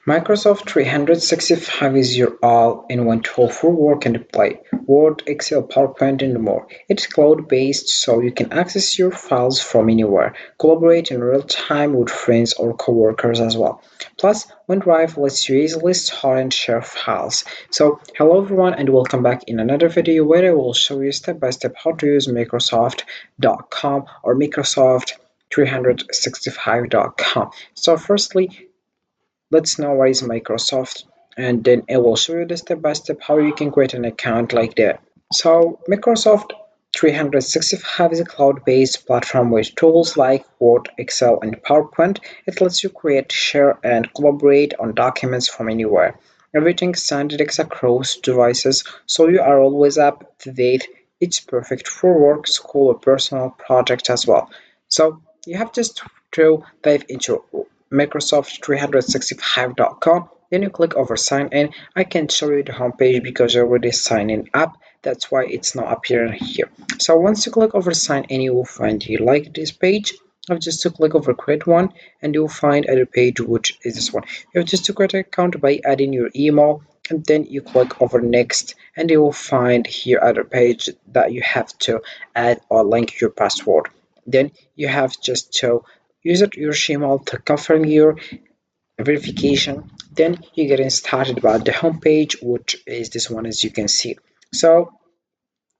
Microsoft 365 is your all-in-one tool for work and play. Word, Excel, PowerPoint, and more. It's cloud-based, so you can access your files from anywhere, collaborate in real time with friends or coworkers as well. Plus, OneDrive lets you easily store and share files. So, hello everyone, and welcome back in another video where I will show you step by step how to use Microsoft.com or Microsoft 365.com. So, firstly, let's know what is Microsoft, and then I will show you the step by step how you can create an account like that. So Microsoft 365 is a cloud-based platform with tools like Word, Excel, and PowerPoint. It lets you create, share, and collaborate on documents from anywhere. Everything standardized across devices, so you are always up to date. It's perfect for work, school, or personal projects as well. So you have just to dive into Microsoft 365.com. Then you click over sign in. I can show you the homepage because I already signed in up. That's why it's not appearing here. So once you click over sign in, you will find here like this page. You have just to click over create one, and you will find other page, which is this one. You have just to create an account by adding your email, and then you click over next, and you will find here other page that you have to add or link your password. Then you have just to use your Gmail to confirm your verification. Then you getting started about the home page, which is this one, as you can see. So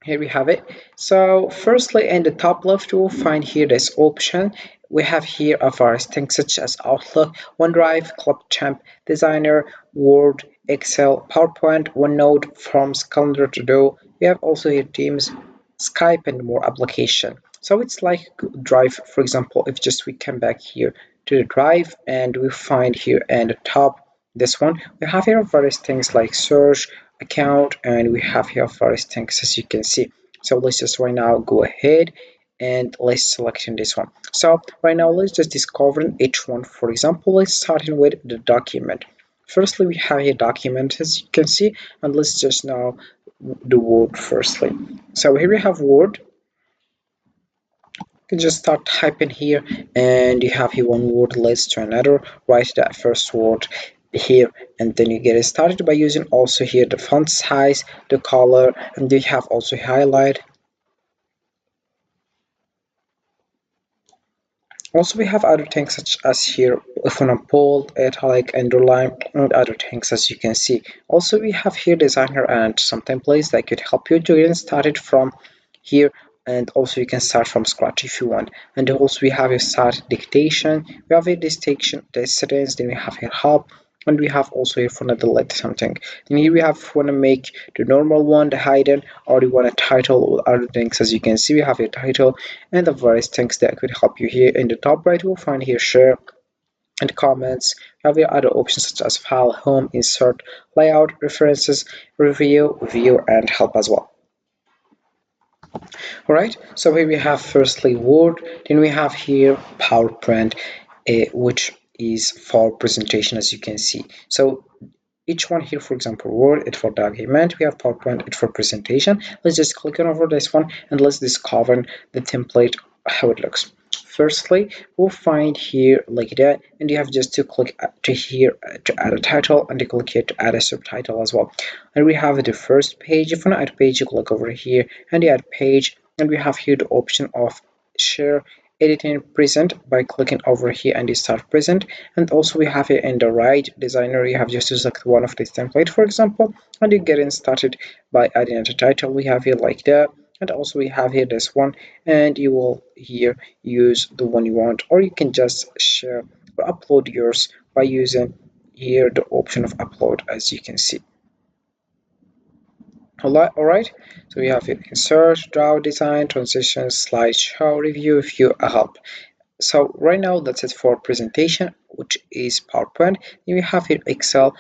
here we have it. So firstly, in the top left, you will find here this option. We have here of our things such as Outlook, OneDrive, Champ Designer, Word, Excel, PowerPoint, OneNote, Forms, Calendar, To Do. We have also here Teams, Skype, and more application. So it's like Drive, for example. If just we come back here to the Drive, and we find here in the top this one, we have here various things like search, account, and we have here various things, as you can see. So let's just right now go ahead and let's select in this one. So right now let's just discover each one. For example, let's start with the document. Firstly, we have a document, as you can see, and let's just now do Word firstly. So here we have Word. You can just start typing here, and you have here one word list to another. Write that first word here, and then you get it started by using also here the font size, the color, and you have also highlight. Also, we have other things such as here if on a bold, italic, underline, and other things, as you can see. Also, we have here designer and some templates that could help you to get started from here, and also you can start from scratch if you want. And also we have a start dictation, we have a dictation distance, then we have here help, and we have also here for delete something. Then here we have want to make the normal one, the hidden, or you want a title or other things. As you can see, we have a title and the various things that could help you here. In the top right, you'll find here share and comments. We have your other options such as file, home, insert, layout, references, review, view, and help as well. Alright, so here we have firstly Word, then we have here PowerPoint, which is for presentation, as you can see. So each one here, for example, Word, it's for document, we have PowerPoint, it's for presentation. Let's just click on over this one and let's discover the template, how it looks. Firstly, we'll find here like that, and you have just to click to here to add a title, and you click here to add a subtitle as well. And we have the first page. If you want to add a page, you click over here and you add page, and we have here the option of share, editing, present by clicking over here and you start present. And also we have here in the right designer, you have just to select one of these template, for example, and you getting started by adding a title. We have here like that, and also we have here this one, and you will here use the one you want, or you can just share or upload yours by using here the option of upload, as you can see. Alright, so we have here insert, draw, design, transition, slideshow, review, view, help. So right now that's it for presentation, which is PowerPoint. Then we have here Excel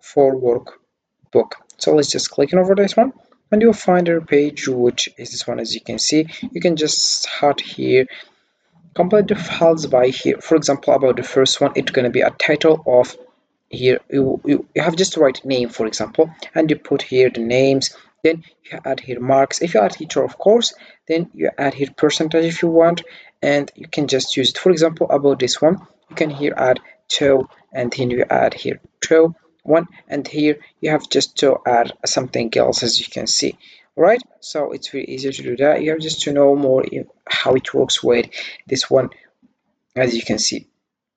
for workbook. So let's just click on over this one, and you'll find a page, which is this one. As you can see, you can just start here, complete the files by here. For example, about the first one, it's going to be a title of here. You have just to write name, for example, and you put here the names. Then you add here marks. If you are a teacher, of course, then you add here percentage if you want, and you can just use it. For example, about this one, you can here add 2, and then you add here photo one, and here you have just to add something else, as you can see. All right, so it's very easy to do that. You have just to know more how it works with this one, as you can see.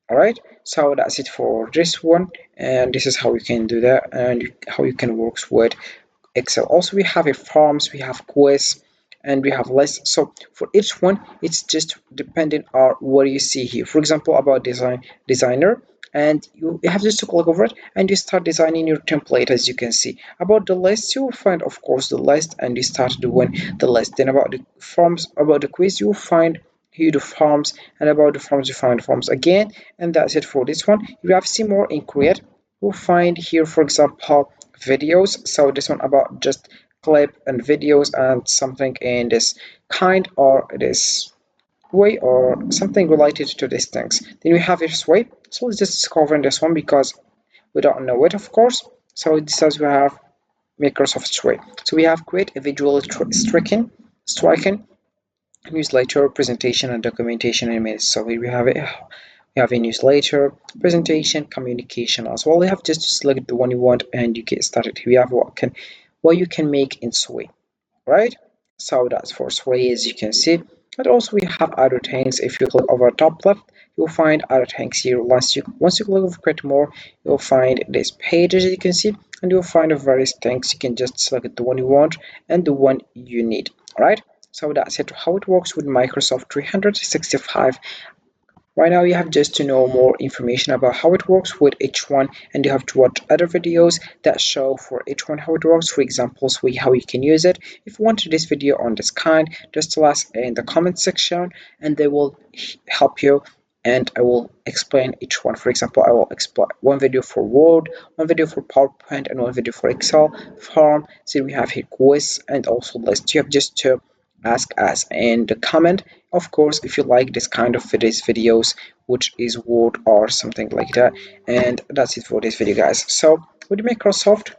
All right, so that's it for this one, and this is how you can do that and how you can work with Excel. Also, we have a forms, we have quiz, and we have lists. So for each one, it's just depending on what you see here. For example, about designer, and you have just to click over it and you start designing your template. As you can see, about the list, you will find of course the list and you start doing the list. Then about the forms, about the quiz, you will find here the forms, and about the forms you find forms again. And that's it for this one. If you have see more in create, you'll find here, for example, videos. So this one about just clip and videos and something in this kind or this way or something related to these things. Then we have this way. So let's just cover this one because we don't know it, of course. So this says we have Microsoft way. So we have create a visual striking newsletter, presentation, and documentation images. So here we have it. We have a newsletter, presentation, communication as well. You have just to select the one you want and you get started. Here we have what you can make in Sway, right? So that's for Sway, as you can see. And also we have other things. If you click over top left, you'll find other things here. Once you click over create more, you'll find this page, as you can see, and you'll find various things. You can just select the one you want and the one you need. All right. So that's it. How it works with Microsoft 365. Right now you have just to know more information about how it works with each one, and you have to watch other videos that show for each one how it works, for examples how you can use it. If you want this video on this kind, just tell us in the comment section and they will help you, and I will explain each one. For example, I will explain one video for Word, one video for PowerPoint, and one video for Excel form. So we have here quiz and also list. You have just to ask us in the comment, of course, if you like this kind of videos, which is Word or something like that. And that's it for this video, guys. So with Microsoft,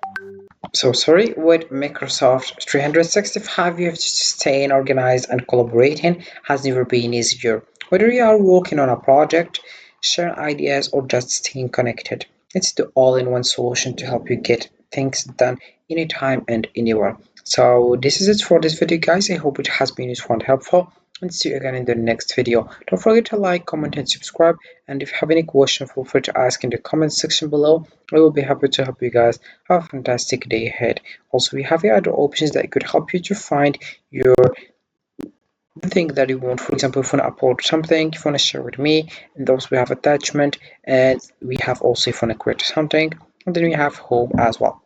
with Microsoft 365, you have to stay organized, and collaborating has never been easier. Whether you are working on a project, sharing ideas, or just staying connected, it's the all-in-one solution to help you get things done anytime and anywhere. So this is it for this video, guys. I hope it has been useful and helpful, and see you again in the next video. Don't forget to like, comment, and subscribe, and if you have any question, feel free to ask in the comment section below. I will be happy to help you guys. Have a fantastic day ahead. Also, we have other options that could help you to find your thing that you want. For example, if you want to upload something, if you want to share with me, and also we have attachment, and we have also if you want to create something, and then we have home as well.